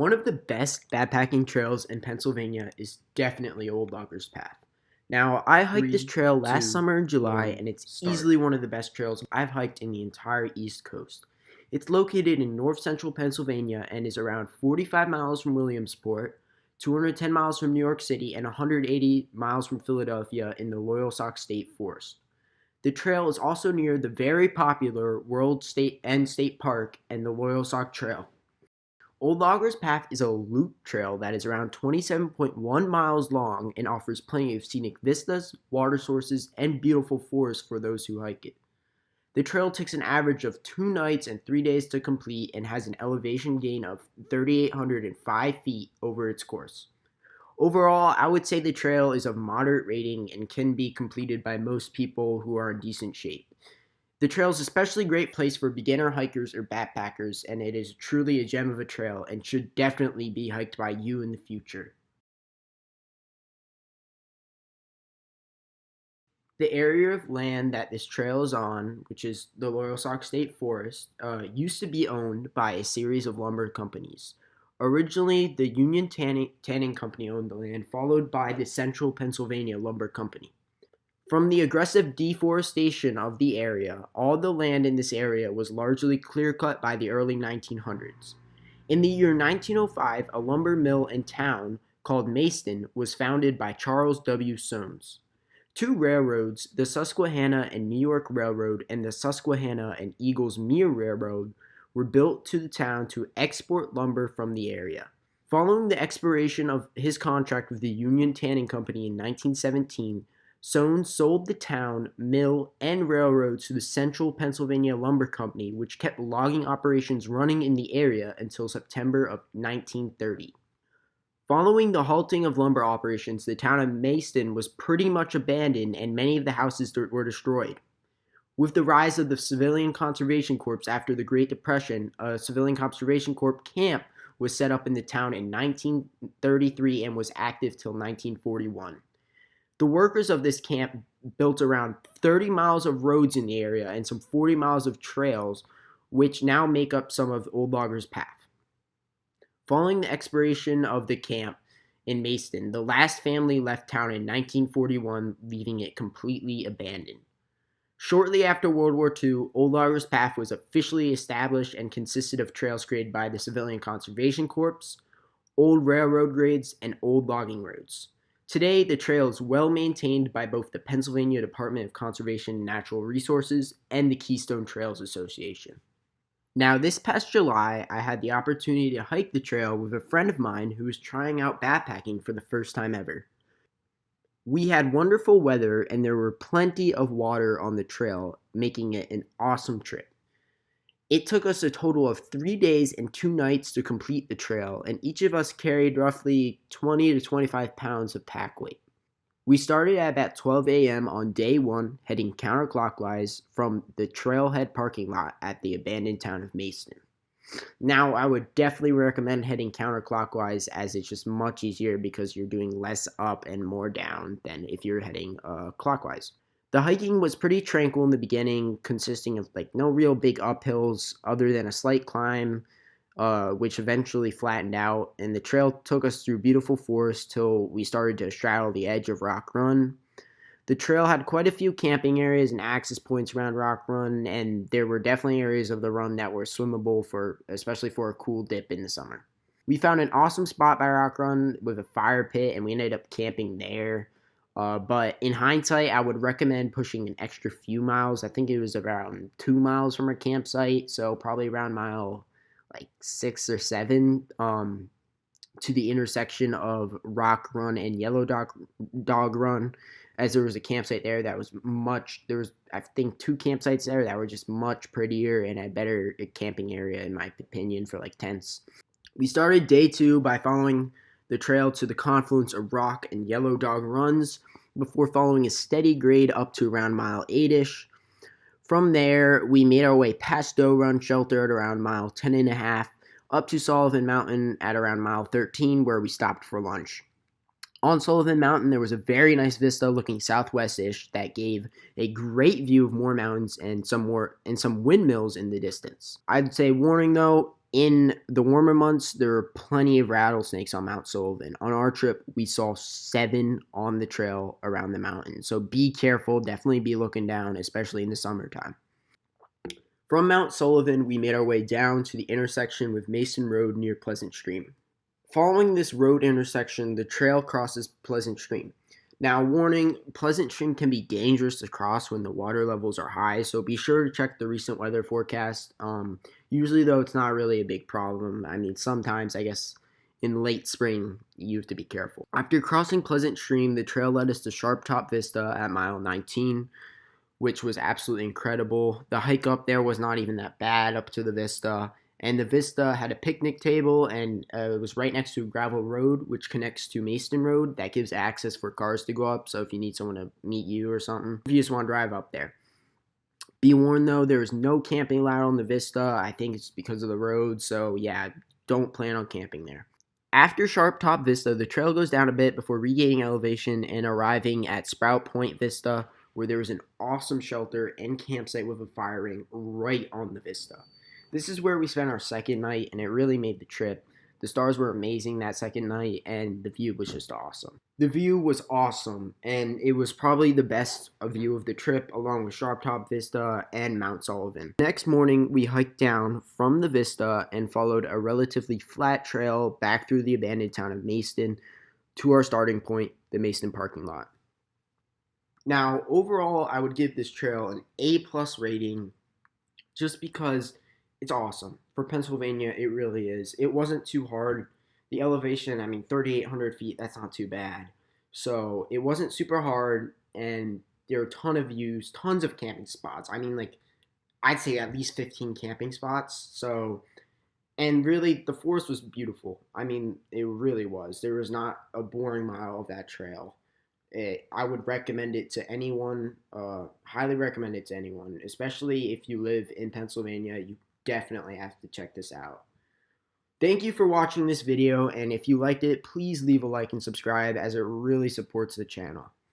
One of the best backpacking trails in Pennsylvania is definitely Old Loggers Path. Now, I hiked this Three, trail last two, summer in July, one, and it's start. easily one of the best trails I've hiked in the entire East Coast. It's located in north central Pennsylvania and is around 45 miles from Williamsport, 210 miles from New York City, and 180 miles from Philadelphia in the Loyalsock State Forest. The trail is also near the very popular World State Park and the Loyalsock Trail. Old Loggers Path is a loop trail that is around 27.1 miles long and offers plenty of scenic vistas, water sources, and beautiful forests for those who hike it. The trail takes an average of 2 nights and 3 days to complete and has an elevation gain of 3,805 feet over its course. Overall, I would say the trail is of moderate rating and can be completed by most people who are in decent shape. The trail is especially great place for beginner hikers or backpackers, and it is truly a gem of a trail and should definitely be hiked by you in the future. The area of land that this trail is on, which is the Loyalsock State Forest, used to be owned by a series of lumber companies. Originally, the Union Tanning Company owned the land, followed by the Central Pennsylvania Lumber Company. From the aggressive deforestation of the area, all the land in this area was largely clear-cut by the early 1900s. In the year 1905, a lumber mill in town called Mayston was founded by Charles W. Soames. Two railroads, the Susquehanna and New York Railroad and the Susquehanna and Eagles Mere Railroad, were built to the town to export lumber from the area. Following the expiration of his contract with the Union Tanning Company in 1917, Soames sold the town, mill, and railroads to the Central Pennsylvania Lumber Company, which kept logging operations running in the area until September of 1930. Following the halting of lumber operations, the town of Mayston was pretty much abandoned and many of the houses were destroyed. With the rise of the Civilian Conservation Corps after the Great Depression, a Civilian Conservation Corps camp was set up in the town in 1933 and was active till 1941. The workers of this camp built around 30 miles of roads in the area and some 40 miles of trails, which now make up some of Old Loggers Path. Following the expiration of the camp in Mayston, the last family left town in 1941, leaving it completely abandoned. Shortly after World War II, Old Loggers Path was officially established and consisted of trails created by the Civilian Conservation Corps, old railroad grades, and old logging roads. Today, the trail is well maintained by both the Pennsylvania Department of Conservation and Natural Resources and the Keystone Trails Association. Now, this past July, I had the opportunity to hike the trail with a friend of mine who was trying out backpacking for the first time ever. We had wonderful weather and there were plenty of water on the trail, making it an awesome trip. It took us a total of 3 days and 2 nights to complete the trail, and each of us carried roughly 20 to 25 pounds of pack weight. We started at about 12 a.m. on day one, heading counterclockwise from the trailhead parking lot at the abandoned town of Mayston. Now, I would definitely recommend heading counterclockwise as it's just much easier because you're doing less up and more down than if you're heading clockwise. The hiking was pretty tranquil in the beginning, consisting of like no real big uphills other than a slight climb, which eventually flattened out, and the trail took us through beautiful forest till we started to straddle the edge of Rock Run. The trail had quite a few camping areas and access points around Rock Run, and there were definitely areas of the run that were swimmable especially for a cool dip in the summer. We found an awesome spot by Rock Run with a fire pit, and we ended up camping there. But in hindsight, I would recommend pushing an extra few miles. I think it was around 2 miles from our campsite, so probably around mile like 6 or 7 to the intersection of Rock Run and Yellow Dog Run, as there was a campsite there that was there was, I think, 2 campsites there that were just much prettier and a better camping area, in my opinion, for like tents. We started day 2 by following the trail to the confluence of Rock and Yellow Dog Runs before following a steady grade up to around mile 8-ish. From there, we made our way past Doe Run Shelter at around mile 10 and a half, up to Sullivan Mountain at around mile 13, where we stopped for lunch. On Sullivan Mountain, there was a very nice vista looking southwest-ish that gave a great view of more mountains and some windmills in the distance. I'd say, warning though, In the warmer months, there are plenty of rattlesnakes on Mount Sullivan. On our trip, we saw 7 on the trail around the mountain. So be careful. Definitely be looking down, especially in the summertime. From Mount Sullivan, we made our way down to the intersection with Mason Road near Pleasant Stream. Following this road intersection, the trail crosses Pleasant Stream. Now, warning, Pleasant Stream can be dangerous to cross when the water levels are high, so be sure to check the recent weather forecast. Usually, though, it's not really a big problem. I mean, sometimes, I guess, in late spring, you have to be careful. After crossing Pleasant Stream, the trail led us to Sharp Top Vista at mile 19, which was absolutely incredible. The hike up there was not even that bad up to the Vista. And the Vista had a picnic table, and it was right next to a gravel road, which connects to Mason Road. That gives access for cars to go up, so if you need someone to meet you or something, if you just want to drive up there. Be warned, though, there is no camping allowed on the Vista. I think it's because of the road, so yeah, don't plan on camping there. After Sharp Top Vista, the trail goes down a bit before regaining elevation and arriving at Sprout Point Vista, where there was an awesome shelter and campsite with a fire ring right on the Vista. This is where we spent our second night, and it really made the trip. The stars were amazing that second night, and the view was just awesome. The view was awesome, and it was probably the best view of the trip, along with Sharp Top Vista and Mount Sullivan. Next morning, we hiked down from the Vista and followed a relatively flat trail back through the abandoned town of Mason to our starting point, the Mason parking lot. Now, overall, I would give this trail an A+ rating just because it's awesome. For Pennsylvania, it really is. It wasn't too hard. The elevation, I mean, 3,800 feet, that's not too bad. So it wasn't super hard, and there are a ton of views, tons of camping spots. I mean, like, I'd say at least 15 camping spots. So, and really, the forest was beautiful. I mean, it really was. There was not a boring mile of that trail. I would recommend it to anyone, highly recommend it to anyone, especially if you live in Pennsylvania. You definitely have to check this out. Thank you for watching this video, and if you liked it, please leave a like and subscribe as it really supports the channel.